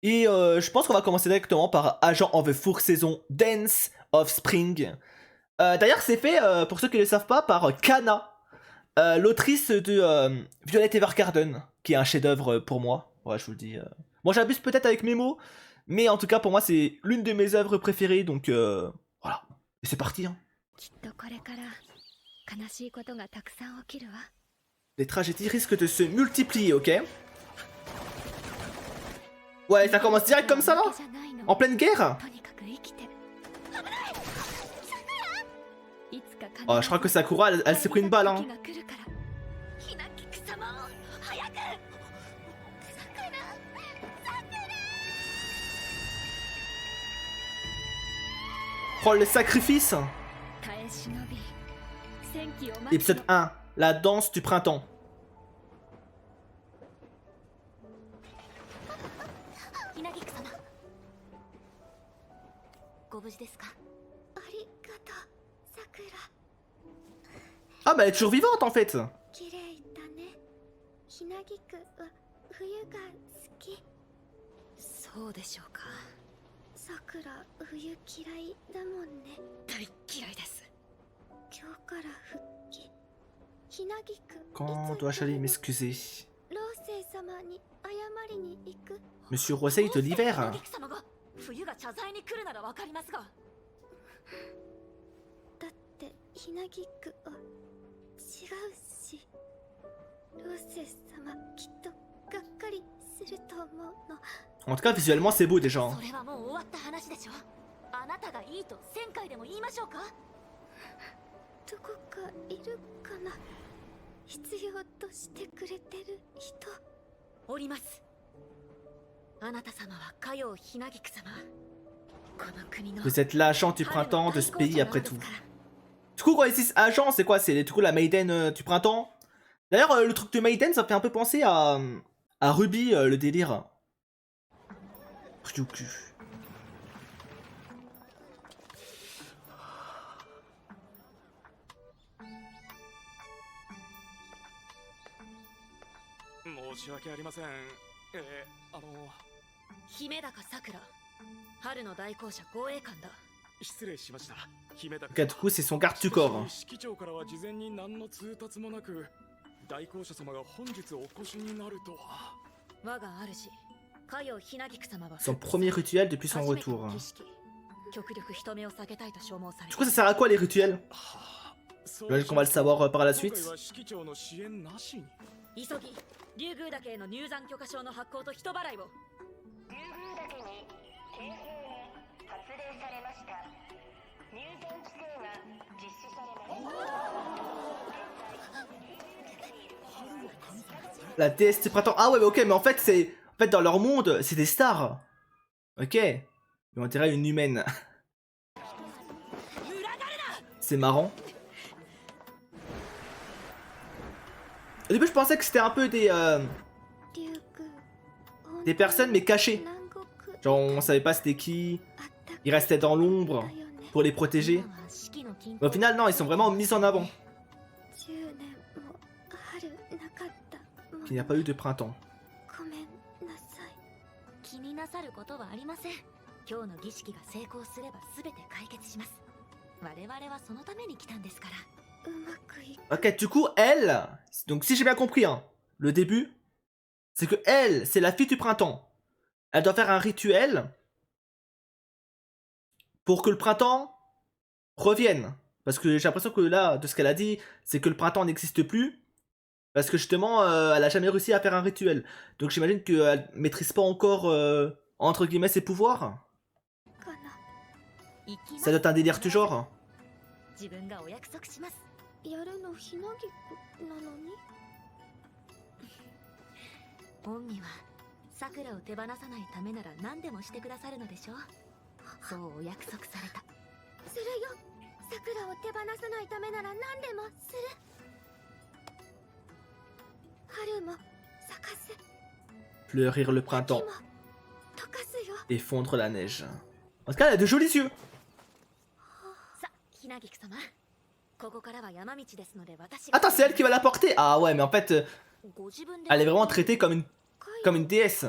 Et je pense qu'on va commencer directement par Agent of the Four Seasons Dance of Spring. D'ailleurs, c'est fait, pour ceux qui ne le savent pas, par Kana, l'autrice de Violet Evergarden, qui est un chef-d'œuvre pour moi. Ouais, je vous le dis. Moi, j'abuse peut-être avec mes mots, mais en tout cas, pour moi, c'est l'une de mes œuvres préférées, donc voilà. Et c'est parti, hein. Les tragédies risquent de se multiplier, ok? Ouais, ça commence direct comme ça, là? En pleine guerre? Oh, je crois que Sakura, elle s'est pris une balle, hein. Oh, le sacrifice! Épisode 1, la danse du printemps. Ah bah elle est toujours vivante en fait. Quand dois-je aller m'excuser? Monsieur Rosei de l'hiver. En tout cas, visuellement, c'est beau déjà. Vous êtes l'agent du printemps de ce pays après tout. Du coup, quand ils disent agent, c'est quoi? C'est du coup la Maiden du printemps. D'ailleurs, le truc de Maiden, ça fait un peu penser à Ruby, le délire. Ryuku. Ok, du coup, c'est son garde du corps. Son premier rituel depuis son retour. Du coup, ça sert à quoi les rituels? J'imagine qu'on va le savoir par la suite. La déesse du printemps. Ah ouais, mais ok, mais en fait, c'est. En fait, dans leur monde, c'est des stars. Ok. Mais on dirait une humaine. C'est marrant. Au début, je pensais que c'était un peu des personnes, mais cachées. Genre, on savait pas c'était qui. Ils restaient dans l'ombre pour les protéger. Mais au final, non, ils sont vraiment mis en avant. Il n'y a pas eu de printemps. Ok, du coup, elle... Donc si j'ai bien compris, hein, le début, c'est que elle, c'est la fille du printemps. Elle doit faire un rituel pour que le printemps revienne. Parce que j'ai l'impression que là, de ce qu'elle a dit, c'est que le printemps n'existe plus. Parce que justement, elle a jamais réussi à faire un rituel. Donc j'imagine qu'elle maîtrise pas encore, entre guillemets, ses pouvoirs. Ça doit être un délire du genre. Fleurir le printemps. Et fondre la neige. En tout cas, elle a de jolis yeux. Attends, c'est elle qui va la porter. Ah ouais, mais en fait, elle est vraiment traitée comme une déesse.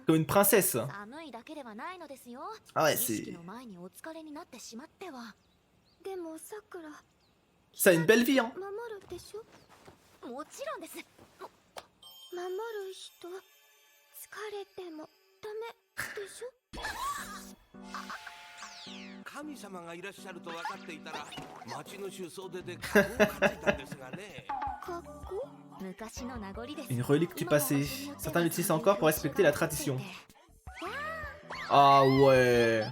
Comme une princesse. Ah ouais, c'est... でもさくら Ça a une belle vie, hein. 守るでしょ。もちろんです。守る人疲れてもダメでしょ。神様がいらっしゃると分かっていたら町の主総出で格好を担いだんですがね。格好 Une relique du passé. Certains l'utilisent encore pour respecter la tradition. Ah ouais.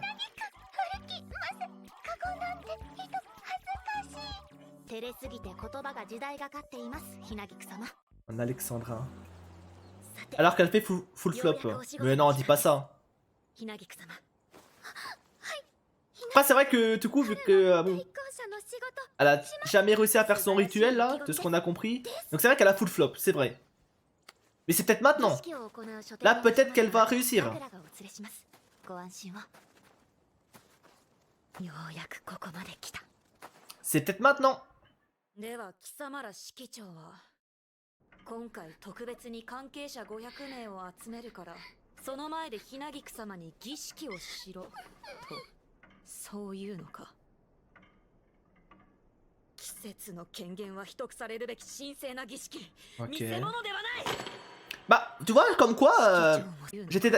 Un alexandrin. Alors qu'elle fait full flop. Mais non, dis pas ça. Après, c'est vrai que du coup, vu que bon, elle a jamais réussi à faire son rituel là, de ce qu'on a compris. Donc c'est vrai qu'elle a full flop, c'est vrai. Mais c'est peut-être maintenant. Là, peut-être qu'elle va réussir. C'est peut-être maintenant. では貴様ら指揮長は今回特別に関係者500名を集めるからその前でひなぎく様に儀式をしろとそういうのか。季節の権限は秘匿されるべき神聖な儀式、見せ物ではない。 Bah, tu vois, comme quoi, j'étais...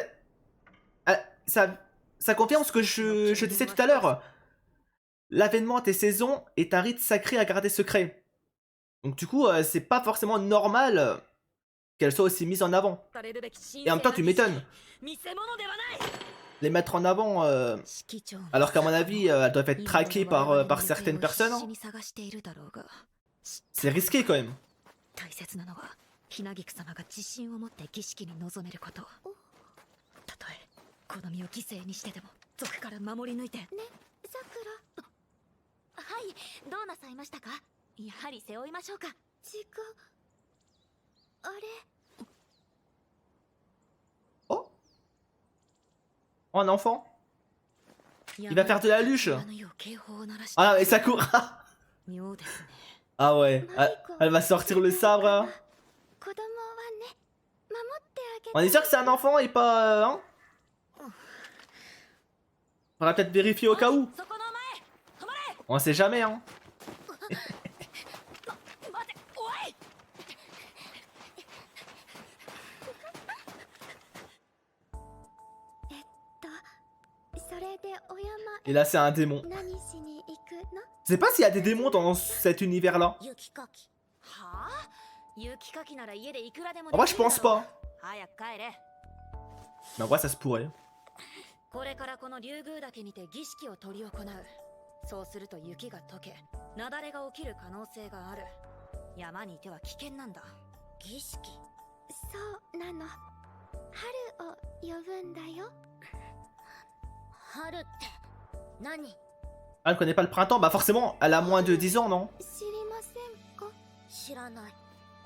ça confirme ce que je disais tout à l'heure. L'avènement des saisons est un rite sacré à garder secret. Donc du coup, c'est pas forcément normal qu'elle soit aussi mise en avant. Et en même temps, tu m'étonnes. Les mettre en avant, alors qu'à mon avis, elles doivent être traquées par certaines personnes. Hein. C'est risqué quand même. ひなぎく様が自信を持って儀式に臨めること。たとえこの身を犠牲にしてでも族から守り抜いて。ね、さくら。はい、どうなさいましたか。やはり背負いましょうか。違う。あれ。Oh, un enfant. Il va faire de la luche. Ah, et ça court. Ah ouais, elle va sortir le sabre. On est sûr que c'est un enfant et pas... hein? On va peut-être vérifier au cas où. On sait jamais, hein. Et là, c'est un démon. Je sais pas s'il y a des démons dans cet univers-là. En vrai, je pense pas. Mais en vrai, ça se pourrait. これからこの竜宮岳にて儀式を執り行う。そうすると雪が溶け、雪崩が起きる可能性がある。山にいては危険なんだ。儀式。そうなの。春を呼ぶんだよ。春って何？ Ah, elle connaît pas le printemps? Bah forcément, elle a moins de 10 ans, non? 知りませんか？知らない。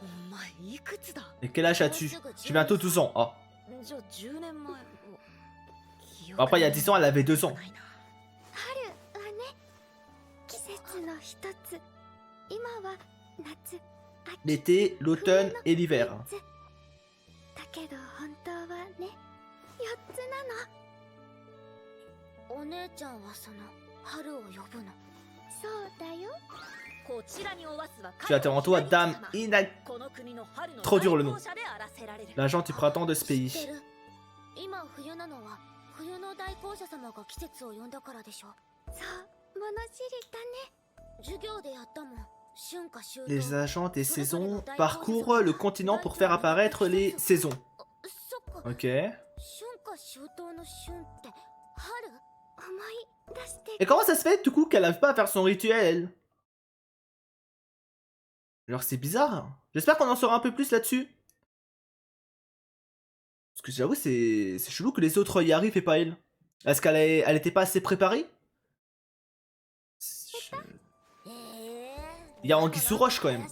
お前いくつだ？ Et quel âge as-tu? J'ai bientôt 12 ans. Ah. じゃあ10年前。 Après, il y a 10 ans, elle avait 2 ans. 春はね、季節の一つ。今は夏、秋。 L'été, l'automne et l'hiver. だけど本当はね、4つなの。お姉ちゃんはその春を呼ぶの。そうだよ。 Tu as devant toi Dame Ina... Trop dur le nom. L'agent du printemps de ce pays. 今冬なのは冬の大公社様が季節を呼んだからでしょ。そう、物知りだね。授業でやったもん。 Les agents des saisons parcourent le continent pour faire apparaître les saisons. Ok. Et comment ça se fait du coup qu'elle n'arrive pas à faire son rituel? Alors c'est bizarre. J'espère qu'on en saura un peu plus là-dessus. Parce que j'avoue c'est chelou que les autres y arrivent et pas elle. Est-ce qu'elle était pas assez préparée? Il y a Anguille sous roche quand même.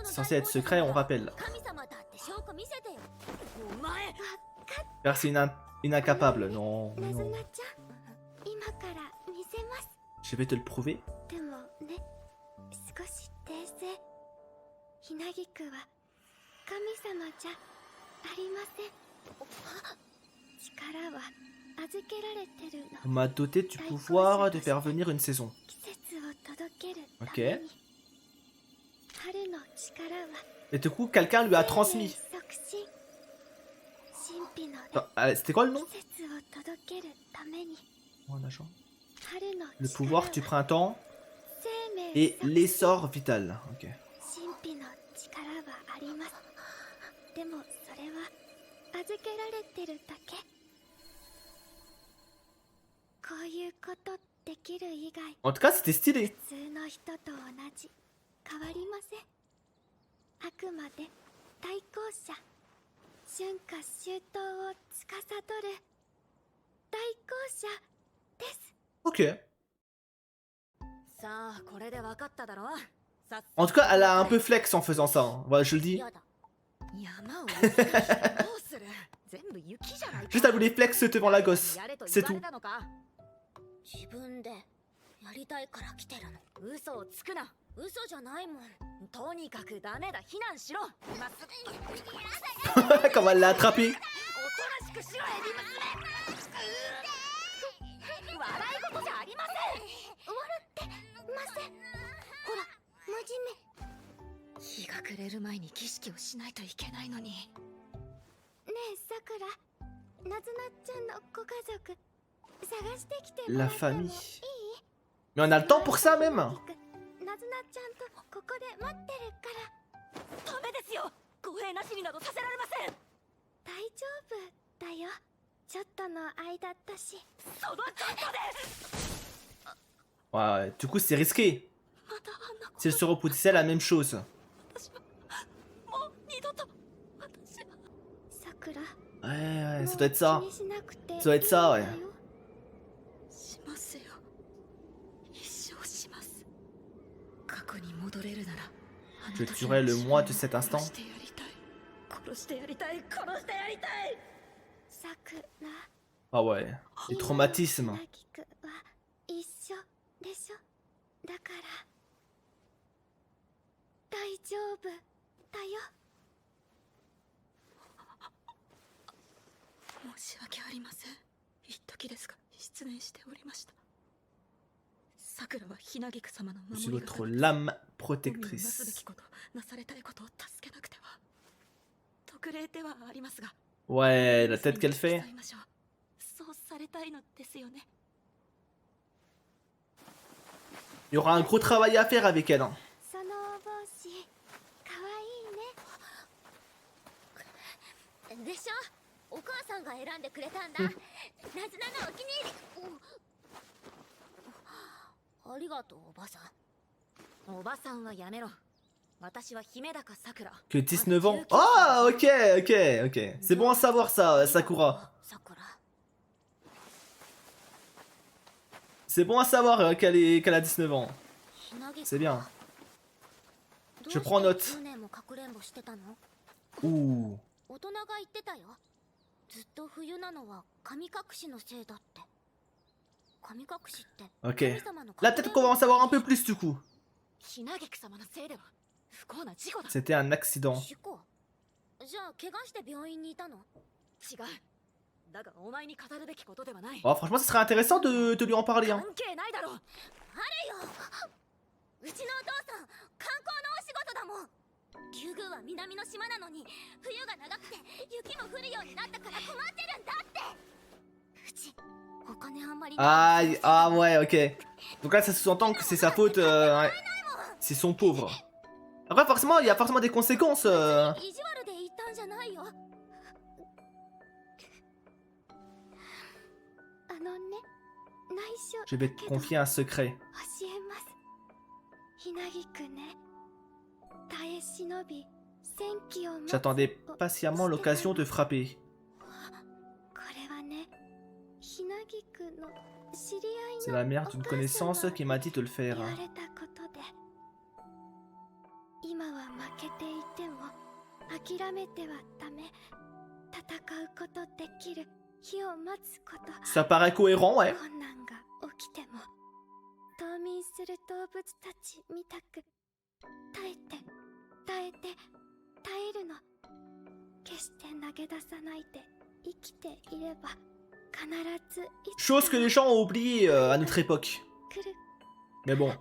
C'est censé être secret, on rappelle. Car c'est une incapable. Non, non. Je vais te le prouver. 預けられてるの。 On m'a doté du pouvoir de faire venir une saison. 季節を届けるた Ok. めに。春の力は Et du coup, quelqu'un lui a 生命 transmis. 促進。神秘の Attends, c'était quoi le nom? 季節を届けるために。 Oh, un agent. 春の Le 力 pouvoir は du printemps 生命 et 促進。 l'essor vital. Ok. 神秘の力はあります。でもそれは預けられてるだけ。こういうことできる以外 En tout cas, c'était stylé. 普通の人と同じ変わりません。あくまで対抗者、春夏秋冬を司る対抗者です。 Ok. さあこれで分かっただろ。さっ En tout cas, elle a un peu flex en faisant ça. Hein. Voilà, je le dis. やだ。山を雪にしてどうする。全部雪じゃないか。 Juste, elle voulait flex devant la gosse. やれと C'est 言わ tout. れたのか。自分でやりたいから来てるの。嘘をつくな。嘘じゃないもん。とにかくダメだ。避難しろ。今すぐに。 Comment elle l'a attrapé. おとなしくしろエビ娘。笑い事じゃありません。終わるってません。ほら、真面目。日が暮れる前に儀式をしないといけないのに。ねえさくら、なずなちゃんのご家族探してきてもら La ってもいい？ famille. Mais on a le temps pour ça même. なずなちゃんとここで待ってるから。ダメですよ。公平なしになどさせられません。大丈夫だよ。ちょっとの間だし。そのちょっとで。 Ouais, du coup, c'est risqué. またあんなこと Si elle se reproduisait la même chose. 私はもう二度と私は。さくら。 Ouais, ouais, ça doit être ça. 気にしなくていいん Ça doit être ça, ouais. だよ。しますよ。一生します。過去に戻れるなら。 Je tuerai le moi de cet instant. 殺してやりたい。殺してやりたい。殺してやりたい。さくら。 Ah ouais, les traumatismes. ひなぎくは一緒でしょ。だから大丈夫だよ。申し訳ありません。一時ですが失念しておりました。さくらはひなぎく様の Je suis 守りが votre かり lame なすべ protectrice. きことなされたいことを助けなくては。特例ではありますが。 Ouais, la tête qu'elle fait. そうされたいのですよね。 Il y aura un gros travail à faire avec elle. Hein. その帽子かわいいね。でしょ。お母さんが選んでくれたんだ。なずなのお気に入り。ありがとうおばさん。おばさんはやめろ。私は姫高さくら。 Que 19 ans. Ah, ok, ok, ok. C'est bon à savoir ça, Sakura. さくら。 C'est bon à savoir qu'elle a 19 ans. ひなぎく C'est bien. どう Je prends note. して10年もかくれんぼしてたの？ Ouh. 大人が言ってたよ。ずっと冬なのは神隠しのせいだって。神隠しって Ok. 神様の Là, peut-être qu'on va en savoir un peu plus du coup. ひなぎく様のせいでは不幸な事故だ。 C'était un accident. 事故？じゃあ怪我して病院にいたの？違う。だがお前に語るべきことではない。 Oh, franchement, ce serait intéressant de lui en parler. Hein. 関係ないだろう。あれよ。うちのお父さん観光のお仕事だもん。竜宮は南の島なのに冬が長くて雪も降るようになったから困ってるんだって。うちお金あんまり Ah, ah ouais, ok. Donc là, ça sous-entend que c'est sa faute. Ouais. C'est son pauvre. Après, forcément, il y a forcément des conséquences. 意地悪で言ったんじゃないよ。あのね、内緒 Je vais te confier un secret. 教えます。ひなぎくね、耐え忍び戦機を待つ。 J'attendais patiemment l'occasion de frapper. これはね、ひなぎくの知り合いの C'est la mère d'une connaissance qui m'a dit de le 言 faire. われたことで、今は負けていても諦めてはダメ。戦うことできる日を待つこと。 Ça paraît cohérent, ouais. 困難が起きても冬眠する動物たちみたく耐えて耐えて耐えるの。決して投げ出さないで生きていれば Chose que les gens ont oublié à notre époque. Mais bon,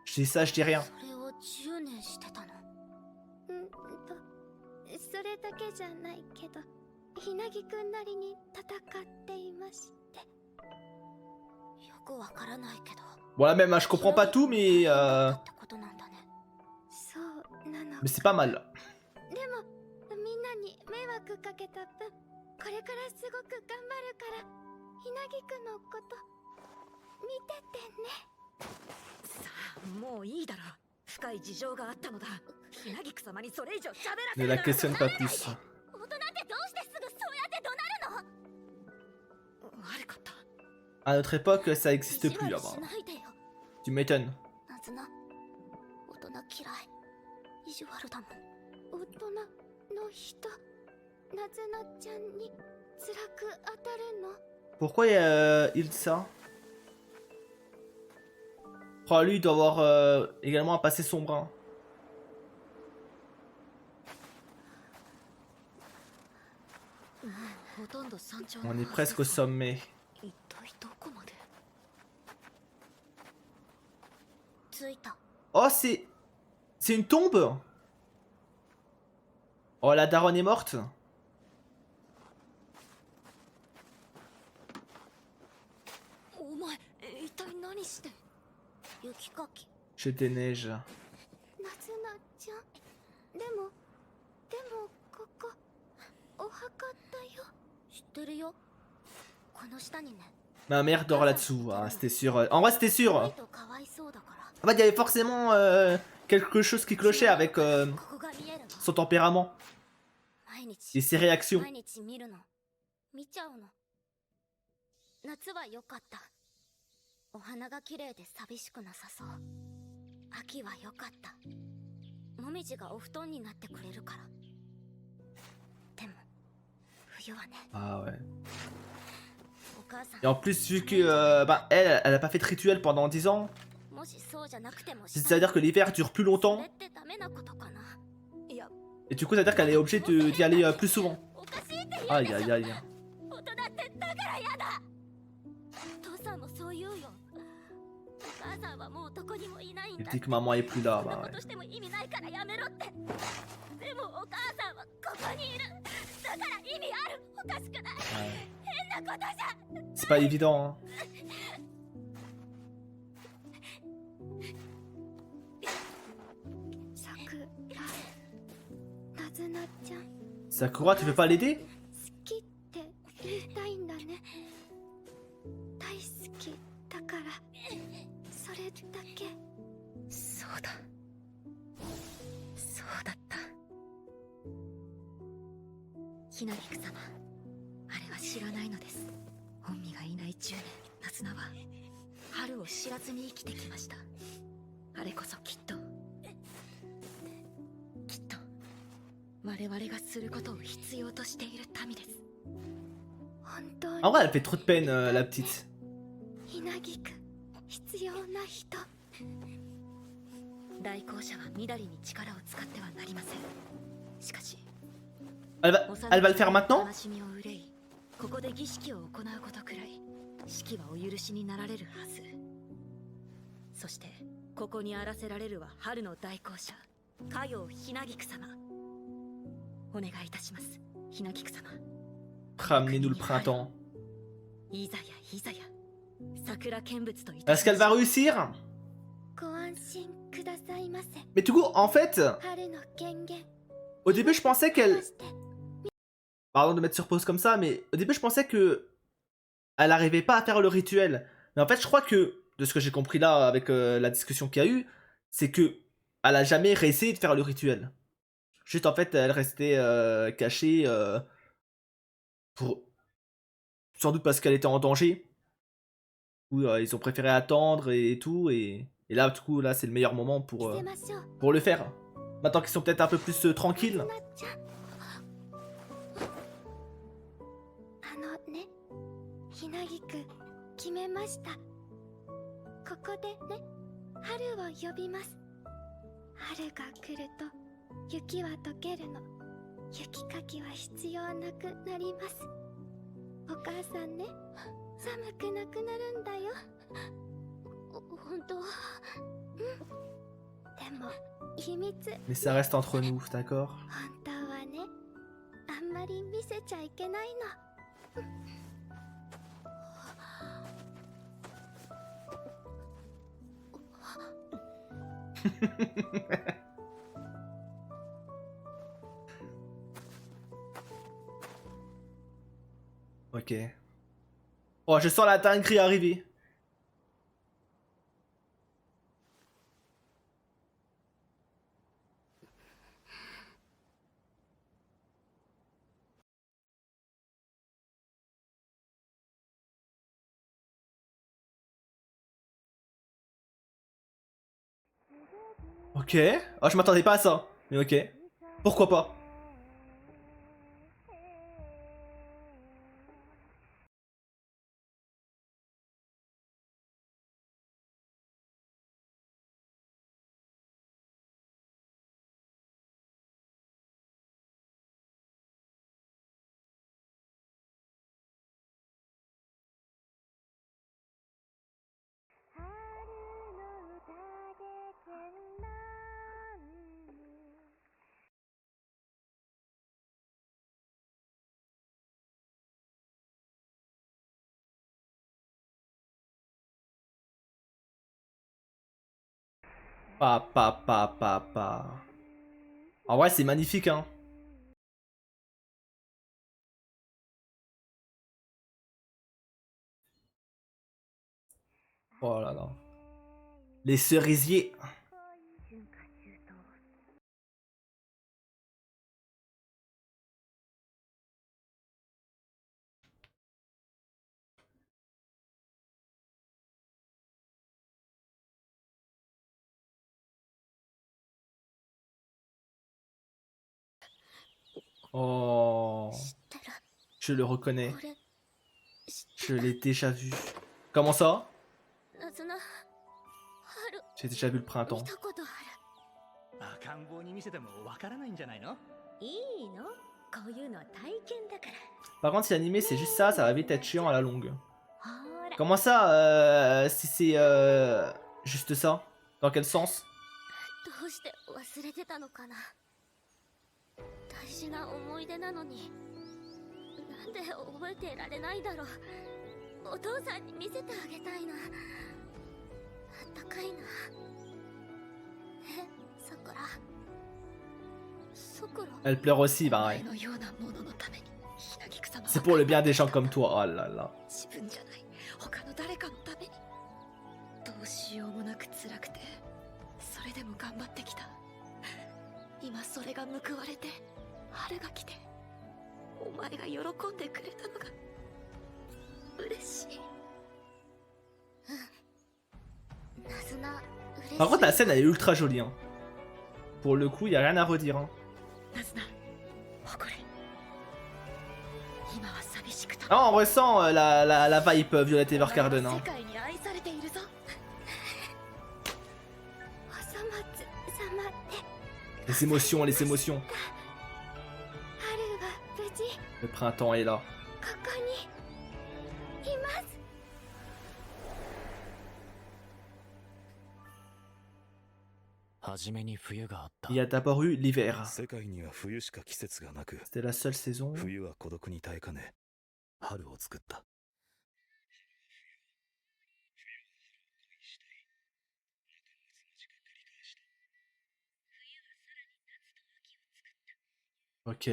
je dis ça, je dis rien. それを10年してたの。それだけじゃないけど、ひなぎくんなりに戦っていまして。よくわからないけど。 Bon là même, je comprends pas tout, mais ってことなんだね。そうなの。 mais c'est pas mal. でもみんなに迷惑かけた分、これからすごく頑張るから、ひなぎくんのこと見ててね。さあ、もういいだろ。深い事情があったのだ。ひなぎく様にそれ以上喋らせ Ne る la な。 questionne pas plus. 大人ってどうしてすぐそうやって怒鳴るの？悪かった。À notre époque, ça existe 意地 plus 悪 là-bas. しないでよ。 Tu m'étonnes. ナズナ、大人嫌い。意地悪だもん。大人の人、なずなちゃんに辛く当たるの？ Pourquoi il dit ça? Oh, lui il doit avoir également un passé sombre. Hein. ほとんど山頂 On の est presque au sommet. 一体どこまで？ 着いた。 Oh, c'est une tombe. Oh, la daronne est morte. お前、一体何して？雪かき。 J'ai des neiges. なずなちゃん。でもここお墓だよ。知ってるよ。この下にね。 Ma mère dort là-dessous. Ah, c'était sûr. En vrai, c'était sûr. ないとかわいそうだから。 En fait, il y avait forcément quelque chose qui clochait avec ここが見えるの。 son tempérament 毎 et 日 ses réactions. 毎日見るの。見ちゃうの。夏は良かった。お花が綺麗で寂しくなさそう。秋は良かった。もみじがお布団になってくれるから。でも冬はね。 Ah ouais. お母さん。 Et en plus, vu que bah, elle a pas fait de rituel pendant 10 ans, もしそうじゃなくても。 c'est-à-dire que l'hiver dure plus そ longtemps. れってダメなことかな。いや、 Et du coup, ça veut dire qu'elle est obligée d'y aller plus souvent. おかしいって言う Aïe でしょ。 aïe aïe. 大人ってだからやだ。父さんもそう言うよ。お母さんはもうどこにもいないん Il だ。 dit que maman est plus là. そんな Bah こ ouais. としても意味ないからやめろって。でもお母さんはここにいる。だから意味ある。おかしくない。 Ouais. 変なことじゃ。 C'est pas évident. Hein. さくら、なずなちゃん。 Sakura, tu veux pas l'aider? 好きって言いたいんだね。大好きだから、それだけ。そうだ。そうだった。ひなぎく様、あれは知らないのです。本身がいない10年、ナズナは春を知らずに生きてきました。あれこそきっと我々がすることを必要としている民です。本当 En vrai, に elle fait trop de peine, la petite. ひなぎくん、必要な人。代行者はみだりに力を使ってはなりません。しかし Elle va le faire maintenant? 悲しみを憂い、ここで儀式を行うことくらい死期はお許しになられるはず。そしてここにあらせられるは春の代行者、かようひなぎく様。お願いいたします、ひなぎく様。 Ramenez-nous le printemps. いざやいざや、桜見物といた Est-ce qu'elle va réussir? ご安心くださいませ。 Mais du coup, en fait, 春の権限。 au début, je pensais qu'elle... そして Pardon de mettre sur pause comme ça, mais au début, je pensais que... Elle arrivait pas à faire le rituel. Mais en fait, je crois que, de ce que j'ai compris là, avec la discussion qu'il y a eu, c'est que... Elle a jamais réessayé de faire le rituel. Juste, en fait, elle restait cachée... pour... Sans doute parce qu'elle était en danger. Ou ils ont préféré attendre et tout, et là, du coup, là, c'est le meilleur moment 見せましょう。 pour le faire. Maintenant qu'ils sont peut-être un peu plus tranquilles. なちゃん。ね、ひなぎくん、決めました。ここでね、春を呼びます。春が来ると雪は溶けるの。雪かきは必要なくなります。お母さんね、寒くなくなるんだよ。本当？うん。でも秘密、 Mais ça reste entre nous, d'accord? 本当はね、あんまり見せちゃいけないの。Ok. Oh, je sens la dinguerie arriver. Ok. Oh, je m'attendais pas à ça. Mais ok. Pourquoi pas? Pa. En vrai, c'est magnifique, hein. Oh là là. Les cerisiers. Oh. 知ってる。 Je le reconnais. これ知 Je って l'ai déjà vu. Comment ça? る。ナズナ、春 J'ai déjà vu le 見 printemps. たことある。赤ん坊に見せてもわからないんじゃないの？いいの？こういうのは体験だから。 Par contre, si l'animé c'est juste ça, ça va vite être chiant à la longue. ほら。 Comment ça, si c'est juste ça? Dans quel sens? どうして忘れてたのかな。大事な思い出なのに、なんで覚えてられないだろう。お父さんに見せてあげたいな。あったかいな。え、さくら。さくら。 Elle pleure aussi, pareil. のようなもののために、ひなぎく様は C'est pour le bien des gens comme toi. Oh là là. 自分じゃない他の誰かのためにどうしようもなく辛くてそれでも頑張ってきた。今それが報われて春が来てお前が喜んでくれたのが嬉しい。ナズナ、嬉しい。 Par contre, la scène elle est ultra jolie. Hein. Pour le coup, y a rien à redire. Hein. ナズナ誇れ。今は寂しくと Ah, on ressent la vibe Violet Evergarden. 世 Hein. 界に愛されているぞ。おそ松様って Les émotions, les émotions. 春は無事 Le printemps est là. ここにいます。初めに冬があった。 Il y a d'abord eu l'hiver. 世界には冬しか季節がなく、 C'était la seule saison. 冬は孤独に耐えかね、春を作った。 Ok.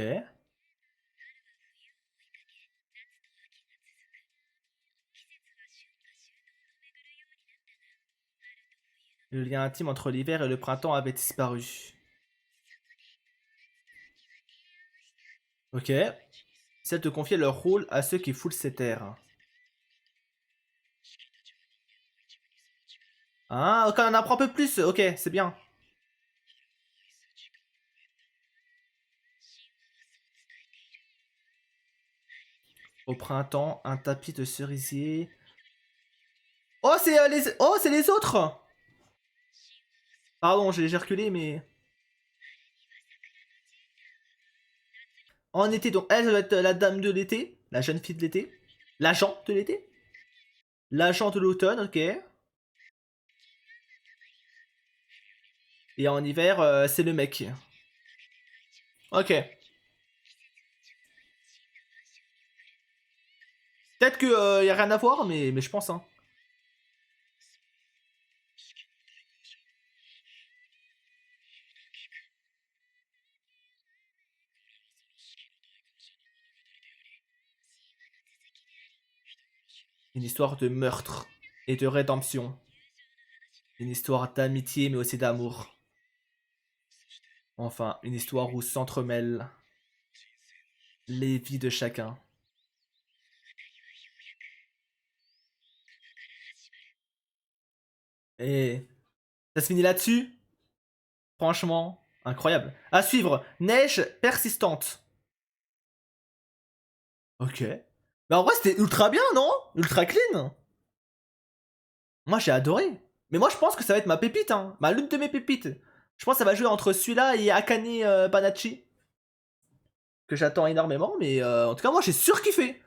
Le lien intime entre l'hiver et le printemps avait disparu. Ok. Celle de confier leur rôle à ceux qui foulent ces terres. Ah, ok, on en apprend un peu plus. Ok, c'est bien. Au printemps, un tapis de cerisier. Oh, c'est les autres! Pardon, j'ai reculé, mais... En été, donc elle, ça va être la dame de l'été, la jeune fille de l'été. L'agent de l'été? L'agent de l'automne, ok. Et en hiver, c'est le mec. Ok. Peut-être qu'il y a rien à voir, mais je pense, hein. Une histoire de meurtre et de rédemption. Une histoire d'amitié, mais aussi d'amour. Enfin, une histoire où s'entremêlent les vies de chacun. Et ça se finit là-dessus. Franchement, incroyable. À suivre, Neige persistante. Ok. Mais en vrai, c'était ultra bien, non? Ultra clean. Moi, j'ai adoré. Mais moi, je pense que ça va être ma pépite, hein. L'une de mes pépites. Je pense que ça va jouer entre celui-là et Akane Banachi. Que j'attends énormément, mais en tout cas, moi, j'ai surkiffé.